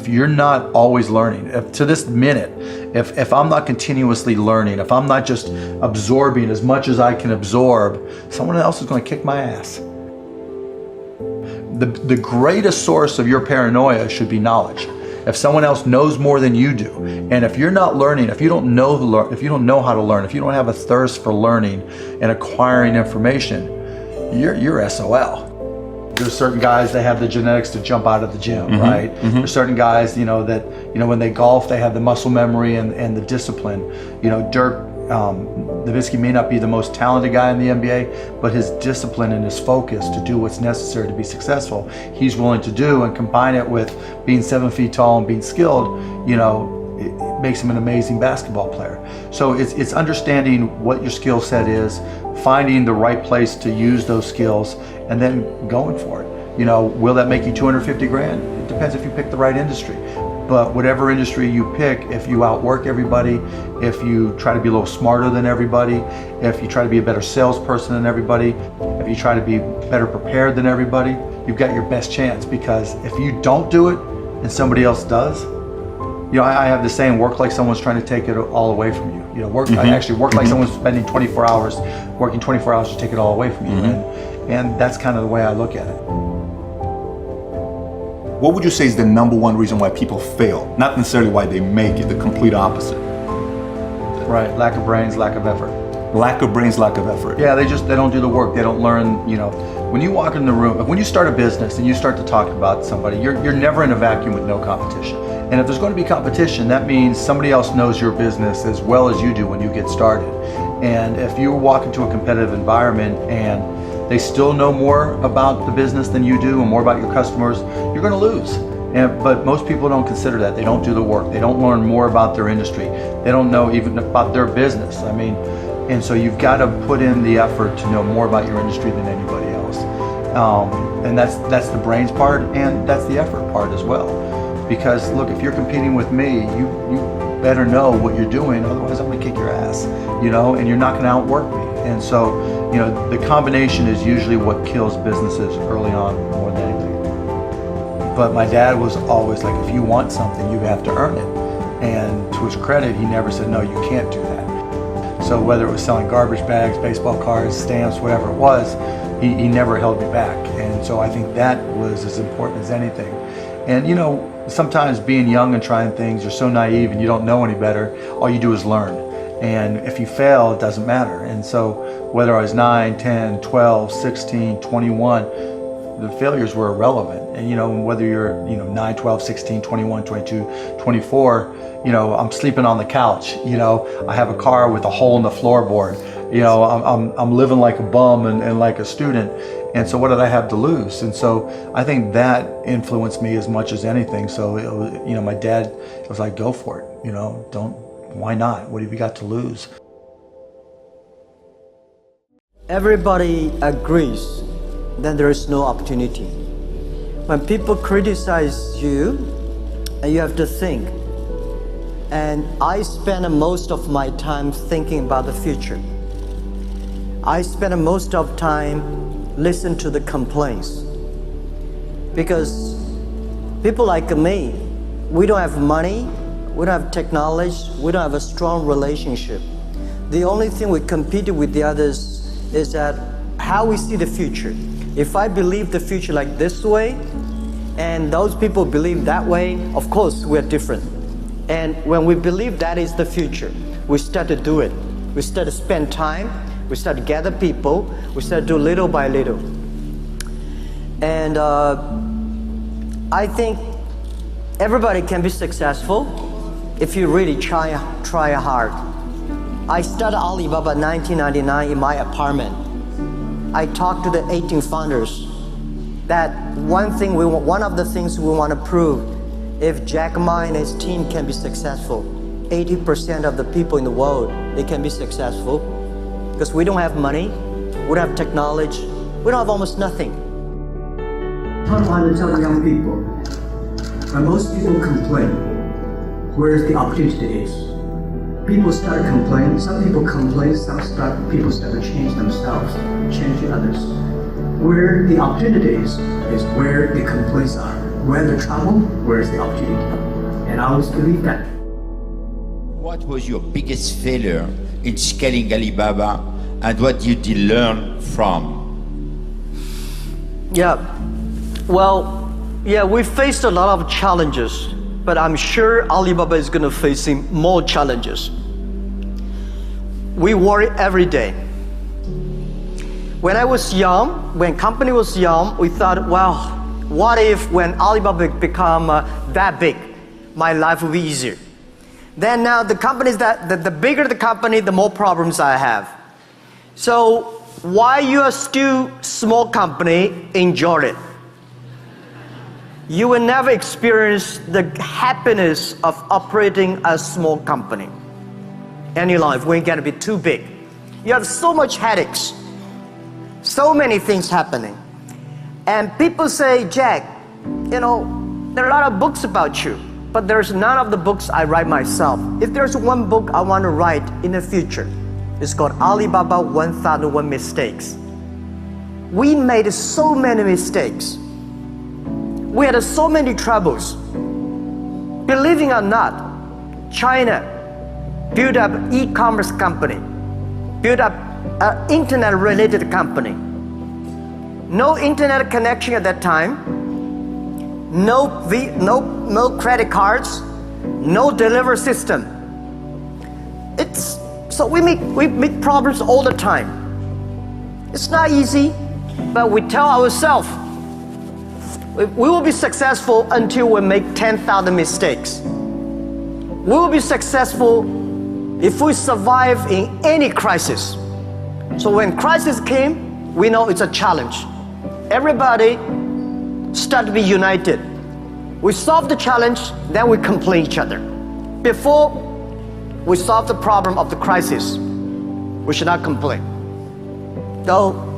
if you're not always learning, if to this minute, if I'm not continuously learning, if I'm not just absorbing as much as I can absorb, someone else is going to kick my ass. The greatest source of your paranoia should be knowledge. If someone else knows more than you do, and if you're not learning, if you don't know how to learn, if you don't have a thirst for learning and acquiring information, you're SOL. There's certain guys that have the genetics to jump out of the gym, right? There's certain guys, that when they golf, they have the muscle memory and the discipline. Dirk Nowitzki may not be the most talented guy in the NBA, but his discipline and his focus to do what's necessary to be successful, he's willing to do, and combine it with being 7 feet tall and being skilled, it makes him an amazing basketball player. So it's understanding what your skill set is, finding the right place to use those skills, and then going for it. Will that make you 250 grand? It depends if you pick the right industry. But whatever industry you pick, if you outwork everybody, if you try to be a little smarter than everybody, if you try to be a better salesperson than everybody, if you try to be better prepared than everybody, you've got your best chance. Because if you don't do it and somebody else does, I have the saying, work like someone's trying to take it all away from you. I actually work like someone's spending 24 hours, working 24 hours to take it all away from you. And that's kind of the way I look at it. What would you say is the number one reason why people fail? Not necessarily why they make it, the complete opposite. Right, lack of brains, lack of effort. Lack of brains, lack of effort. Yeah, they don't do the work, they don't learn, When you walk in the room, when you start a business and you start to talk about somebody, you're never in a vacuum with no competition. And if there's going to be competition, that means somebody else knows your business as well as you do when you get started. And if you walk into a competitive environment and they still know more about the business than you do and more about your customers, you're going to lose. But most people don't consider that. They don't do the work. They don't learn more about their industry. They don't know even about their business. And so you've got to put in the effort to know more about your industry than anybody else. And that's the brains part, and that's the effort part as well. Because look, if you're competing with me, you better know what you're doing, otherwise I'm going to kick your ass, and you're not going to outwork me. And so, the combination is usually what kills businesses early on more than anything. But my dad was always like, if you want something, you have to earn it. And to his credit, he never said, no, you can't do that. So whether it was selling garbage bags, baseball cards, stamps, whatever it was, he never held me back. And so I think that was as important as anything. And sometimes being young and trying things, you're so naive and you don't know any better, all you do is learn. And if you fail, it doesn't matter. And so whether I was 9, 10, 12, 16, 21, the failures were irrelevant. And whether you're 9, 12, 16, 21, 22, 24, I'm sleeping on the couch, I have a car with a hole in the floorboard, I'm living like a bum and like a student. And so what did I have to lose? And so I think that influenced me as much as anything. So it was, my dad was like, go for it, why not? What have you got to lose? Everybody agrees that there is no opportunity. When people criticize you, you have to think. And I spend most of my time thinking about the future. I spend most of time listening to the complaints. Because people like me, we don't have money, we don't have technology, we don't have a strong relationship. The only thing we compete with the others is that how we see the future. If I believe the future like this way, and those people believe that way, of course we're different. And when we believe that is the future, we start to do it. We start to spend time, we start to gather people, we start to do little by little. And I think everybody can be successful if you really try hard. I started Alibaba in 1999 in my apartment. I talked to the 18 founders that one of the things we want to prove, if Jack Ma and his team can be successful, 80% of the people in the world, they can be successful because we don't have money, we don't have technology, we don't have almost nothing. I want to tell young people, when most people complain, where the opportunity is. People start complaining, some people complain, people start to change themselves, change others. Where the opportunity is where the complaints are. where the trouble, where's the opportunity. And I always believe that. What was your biggest failure in scaling Alibaba, and what did you learn from? We faced a lot of challenges, but I'm sure Alibaba is going to facing more challenges. We worry every day. When I was young, when company was young, we thought, well, what if when Alibaba become that big, my life will be easier. Then now the companies the bigger the company, the more problems I have. So why you are still small company, enjoy it. You will never experience the happiness of operating a small company in your life when you get to be too big. You have so much headaches, so many things happening. And people say, Jack, there are a lot of books about you, but there's none of the books I write myself. If there's one book I want to write in the future, it's called Alibaba 1001 Mistakes. We made so many mistakes. We had so many troubles. Believing it or not, China built up e-commerce company, built up an internet-related company. No internet connection at that time, no credit cards, no delivery system. So we meet problems all the time. It's not easy, but we tell ourselves, we will be successful until we make 10,000 mistakes. We will be successful if we survive in any crisis. So when crisis came, we know it's a challenge. Everybody start to be united. We solve the challenge, then we complain each other. Before we solve the problem of the crisis, we should not complain. So,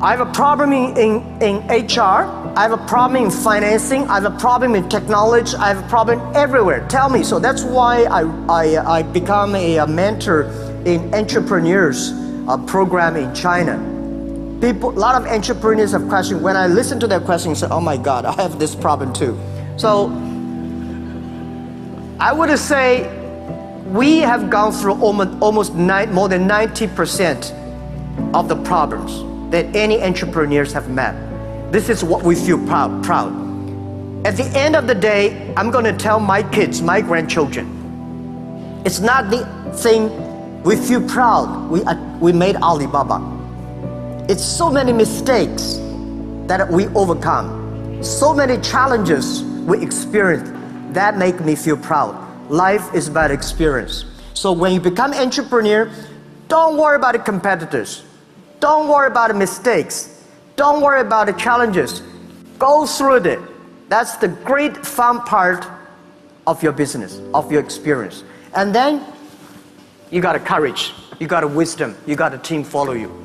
I have a problem in HR, I have a problem in financing, I have a problem in technology, I have a problem everywhere. Tell me. So that's why I become a mentor in entrepreneurs program in China. A lot of entrepreneurs have questions. When I listen to their questions, I say, oh my God, I have this problem too. So I would say we have gone through almost more than 90% of the problems that any entrepreneurs have met. This is what we feel proud. At the end of the day, I'm going to tell my kids, my grandchildren, it's not the thing we feel proud we made Alibaba. It's so many mistakes that we overcome, so many challenges we experienced that make me feel proud. Life is about experience. So when you become entrepreneur, don't worry about the competitors. Don't worry about the mistakes. Don't worry about the challenges. Go through it. That's the great fun part of your business, of your experience. And then you got a courage, you got a wisdom, you got a team follow you.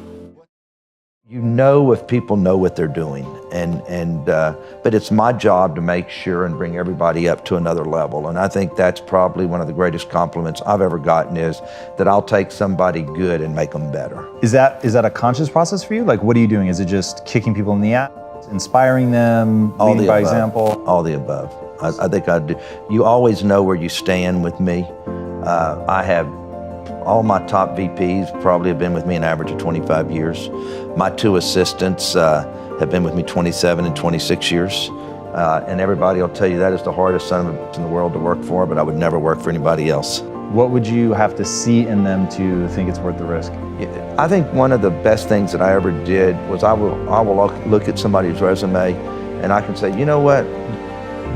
You know if people know what they're doing, but it's my job to make sure and bring everybody up to another level. And I think that's probably one of the greatest compliments I've ever gotten, is that I'll take somebody good and make them better. Is that a conscious process for you? Like, what are you doing? Is it just kicking people in the ass, inspiring them, leading by example? All the above. I think I do. You always know where you stand with me. I have all my top VPs probably have been with me an average of 25 years. My two assistants have been with me 27 and 26 years. And everybody will tell you that is the hardest son of a bitch in the world to work for, but I would never work for anybody else. What would you have to see in them to think it's worth the risk? I think one of the best things that I ever did was I will look at somebody's resume and I can say, you know what?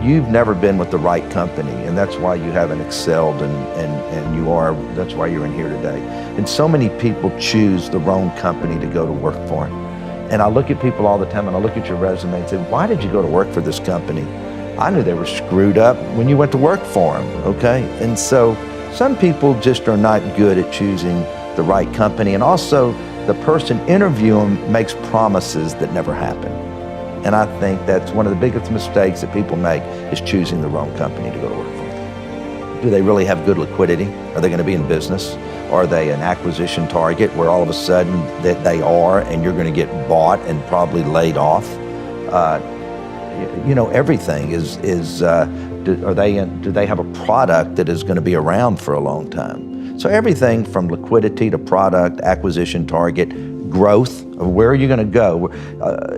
You've never been with the right company, and that's why you haven't excelled, and that's why you're in here today. And so many people choose the wrong company to go to work for. And I look at people all the time, and I look at your resume and say, why did you go to work for this company? I knew they were screwed up when you went to work for them, okay? And so some people just are not good at choosing the right company, and also the person interviewing makes promises that never happen. And I think that's one of the biggest mistakes that people make, is choosing the wrong company to go to work for. Do they really have good liquidity? Are they going to be in business? Are they an acquisition target where all of a sudden that they are and you're going to get bought and probably laid off? everything is do they have a product that is going to be around for a long time? So everything from liquidity to product, acquisition target, growth, where are you going to go?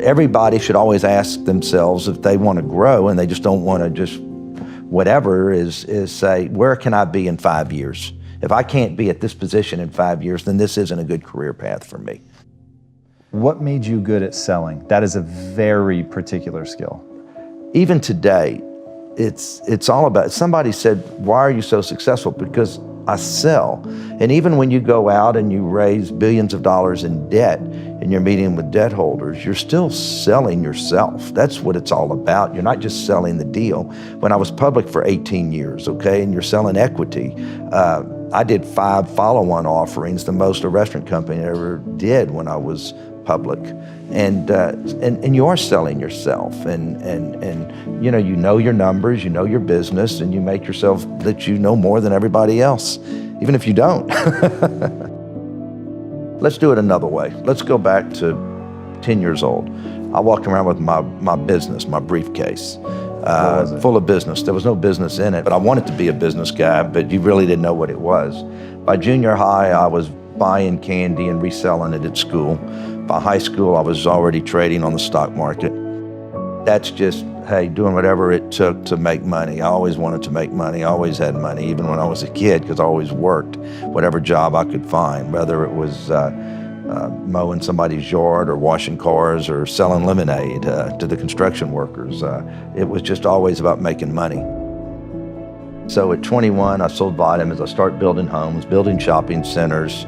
Everybody should always ask themselves if they want to grow and they just don't want to just whatever is say, where can I be in 5 years? If I can't be at this position in 5 years, then this isn't a good career path for me. What made you good at selling? That is a very particular skill. Even today, it's all about, somebody said, why are you so successful? Because I sell. And even when you go out and you raise billions of dollars in debt and you're meeting with debt holders, you're still selling yourself. That's what it's all about. You're not just selling the deal. When I was public for 18 years, okay, and you're selling equity, I did 5 follow-on offerings, the most a restaurant company ever did when I was public. And you are selling yourself, and you know your numbers, you know your business, and you make yourself that you know more than everybody else, even if you don't. Let's do it another way. Let's go back to 10 years old. I walked around with my business, my briefcase, full of business. There was no business in it, but I wanted to be a business guy, but you really didn't know what it was. By junior high, I was buying candy and reselling it at school. By high school, I was already trading on the stock market. That's just, hey, doing whatever it took to make money. I always wanted to make money. I always had money, even when I was a kid, because I always worked whatever job I could find, whether it was mowing somebody's yard or washing cars or selling lemonade to the construction workers. It was just always about making money. So at 21, I sold vitamins. I started building homes, building shopping centers.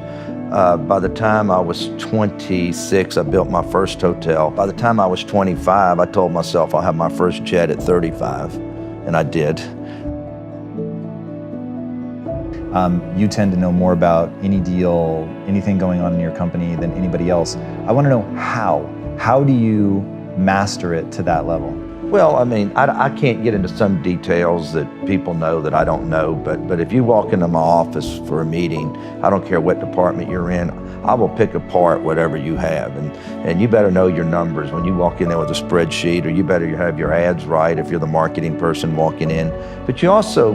By the time I was 26, I built my first hotel. By the time I was 25, I told myself I'll have my first jet at 35, and I did. You tend to know more about any deal, anything going on in your company than anybody else. I want to know how. How do you master it to that level? Well, I mean, I can't get into some details that people know that I don't know, but if you walk into my office for a meeting, I don't care what department you're in, I will pick apart whatever you have. And you better know your numbers when you walk in there with a spreadsheet, or you better have your ads right if you're the marketing person walking in. But you also,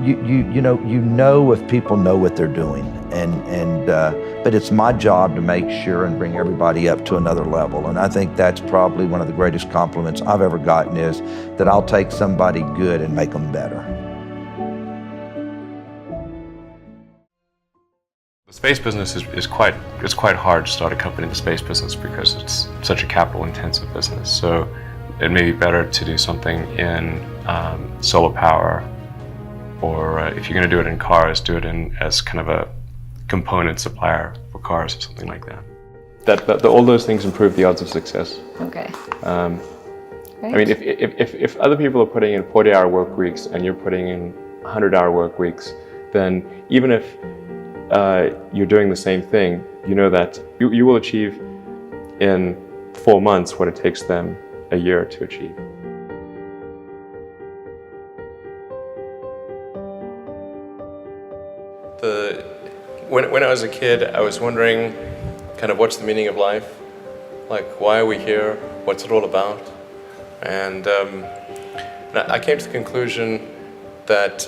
you know if people know what they're doing. But it's my job to make sure and bring everybody up to another level. And I think that's probably one of the greatest compliments I've ever gotten, is that I'll take somebody good and make them better. The space business is quite hard to start a company in the space business because it's such a capital intensive business. So it may be better to do something in solar power, or if you're going to do it in cars, do it as kind of a component supplier for cars or something like that. All those things improve the odds of success. Okay. I mean, if other people are putting in 40-hour work weeks and you're putting in 100-hour work weeks, then even if you're doing the same thing, you know that you will achieve in 4 months what it takes them a year to achieve. When I was a kid, I was wondering kind of what's the meaning of life? Like, why are we here? What's it all about? And I came to the conclusion that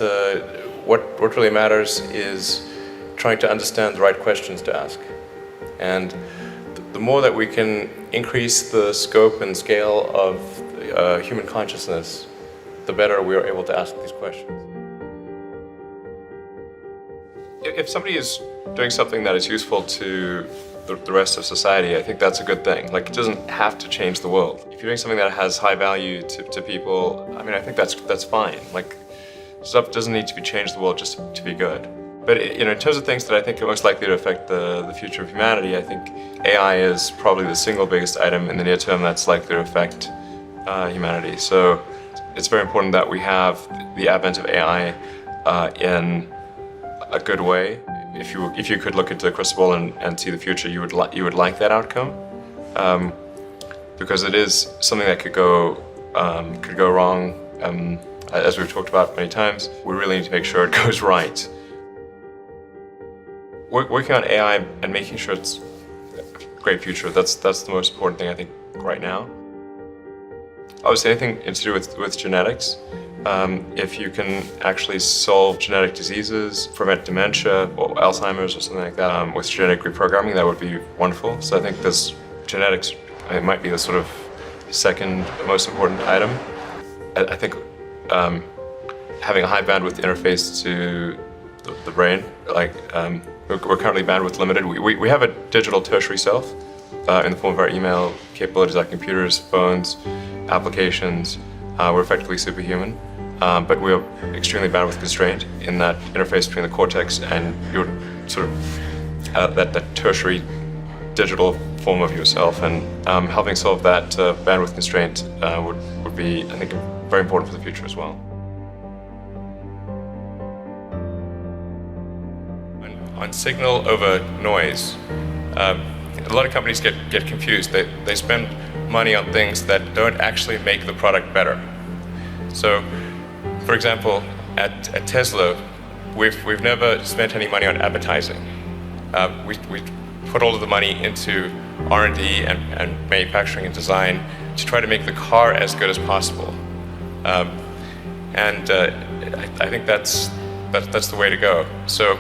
what really matters is trying to understand the right questions to ask. And the more that we can increase the scope and scale of human consciousness, the better we are able to ask these questions. If somebody is doing something that is useful to the rest of society, I think that's a good thing. Like, it doesn't have to change the world. If you're doing something that has high value to people, I mean, I think that's fine. Like, stuff doesn't need to be changed the world just to be good. But in terms of things that I think are most likely to affect the future of humanity, I think AI is probably the single biggest item in the near term that's likely to affect humanity. So it's very important that we have the advent of AI in a good way. If you could look into the crystal ball and see the future, you would like that outcome, because it is something that could go wrong. As we've talked about many times, we really need to make sure it goes right. Working on AI and making sure it's a great future, that's the most important thing I think right now. obviously anything to do with genetics. If you can actually solve genetic diseases, prevent dementia or Alzheimer's or something like that with genetic reprogramming, that would be wonderful. So I think this genetics, it might be the sort of second most important item. I think having a high bandwidth interface to the brain, like we're currently bandwidth limited. We have a digital tertiary self in the form of our email capabilities, like computers, phones, applications. We're effectively superhuman, but we're extremely bandwidth constrained in that interface between the cortex and your sort of that tertiary digital form of yourself. And helping solve that bandwidth constraint would be, I think, very important for the future as well. On signal over noise, a lot of companies get confused. They spend money on things that don't actually make the product better. So, for example, at Tesla, we've never spent any money on advertising. We put all of the money into R&D and manufacturing and design to try to make the car as good as possible. I think that's the way to go. So,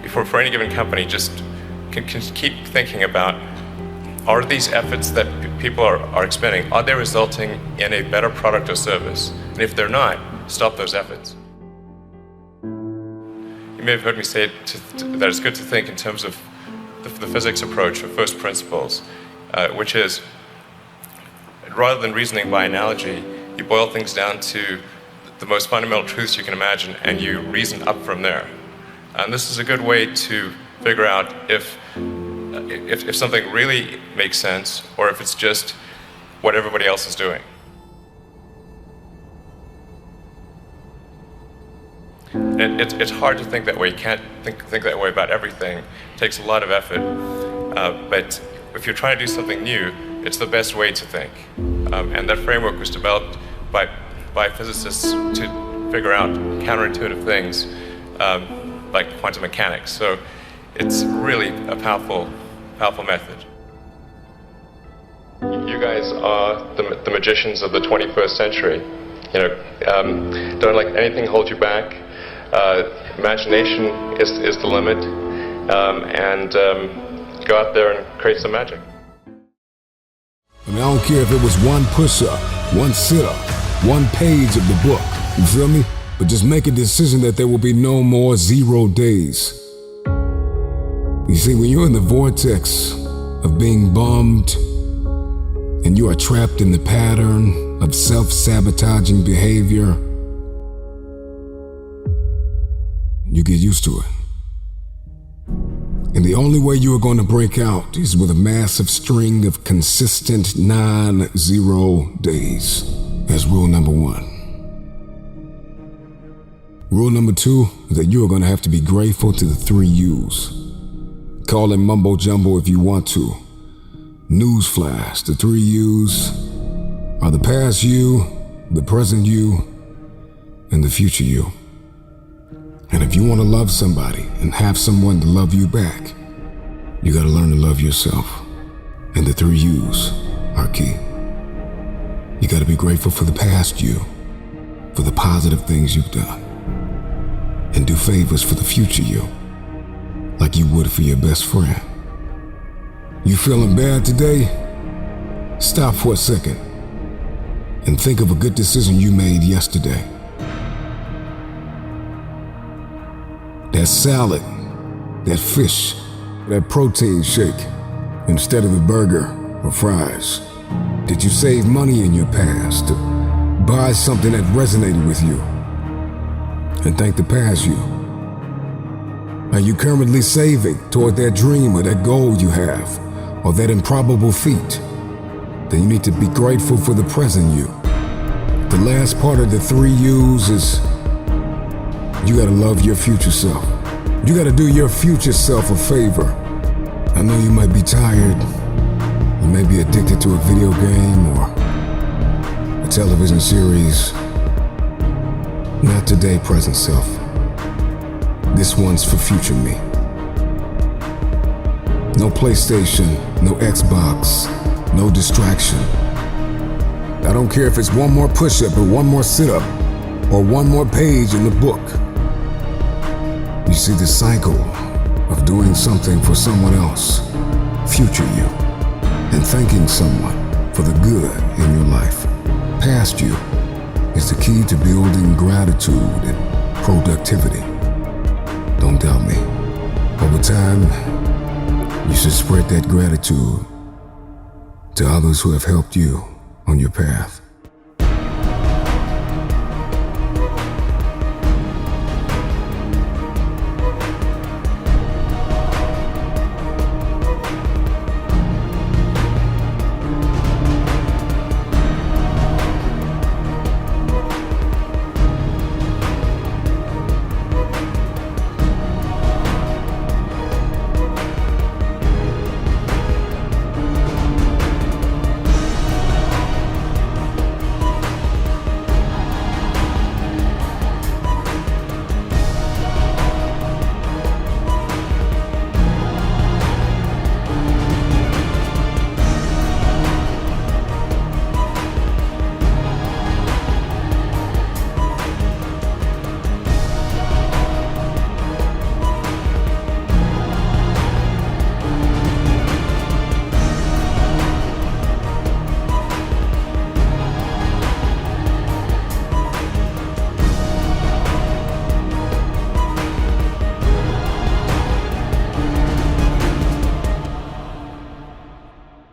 for any given company, just can keep thinking about, are these efforts that people are expending, are they resulting in a better product or service? And if they're not, stop those efforts. You may have heard me say that it's good to think in terms of the physics approach of first principles, which is, rather than reasoning by analogy, you boil things down to the most fundamental truths you can imagine, and you reason up from there. And this is a good way to figure out if something really makes sense, or if it's just what everybody else is doing. And it's hard to think that way. You can't think that way about everything. It takes a lot of effort. But if you're trying to do something new, it's the best way to think. And that framework was developed by physicists to figure out counterintuitive things, like quantum mechanics. So it's really a powerful method. You guys are the magicians of the 21st century. You know, don't let anything hold you back. Imagination is the limit, and go out there and create some magic. And I don't care if it was one push-up, one sit-up, one page of the book, you feel me? But just make a decision that there will be no more 0 days. You see, when you're in the vortex of being bummed and you are trapped in the pattern of self-sabotaging behavior, you get used to it. And the only way you are going to break out is with a massive string of consistent non-zero days. That's rule number 1. Rule number 2 is that you are going to have to be grateful to the 3 U's. Call it mumbo jumbo if you want to. Newsflash, the 3 U's are the past you, the present you, and the future you. And if you want to love somebody and have someone to love you back, you got to learn to love yourself. And the 3 U's are key. You got to be grateful for the past you, for the positive things you've done, and do favors for the future you, like you would for your best friend. You feeling bad today? Stop for a second and think of a good decision you made yesterday. That salad, that fish, that protein shake, instead of the burger or fries. Did you save money in your past to buy something that resonated with you? And thank the past you. Are you currently saving toward that dream or that goal you have, or that improbable feat? Then you need to be grateful for the present you. The last part of the 3 U's is you gotta love your future self. You gotta do your future self a favor. I know you might be tired. You may be addicted to a video game or a television series. Not today, present self. This one's for future me. No PlayStation, no Xbox, no distraction. I don't care if it's one more push-up or one more sit-up or one more page in the book. You see, the cycle of doing something for someone else, future you, and thanking someone for the good in your life, past you, is the key to building gratitude and productivity. Don't doubt me. Over time, you should spread that gratitude to others who have helped you on your path.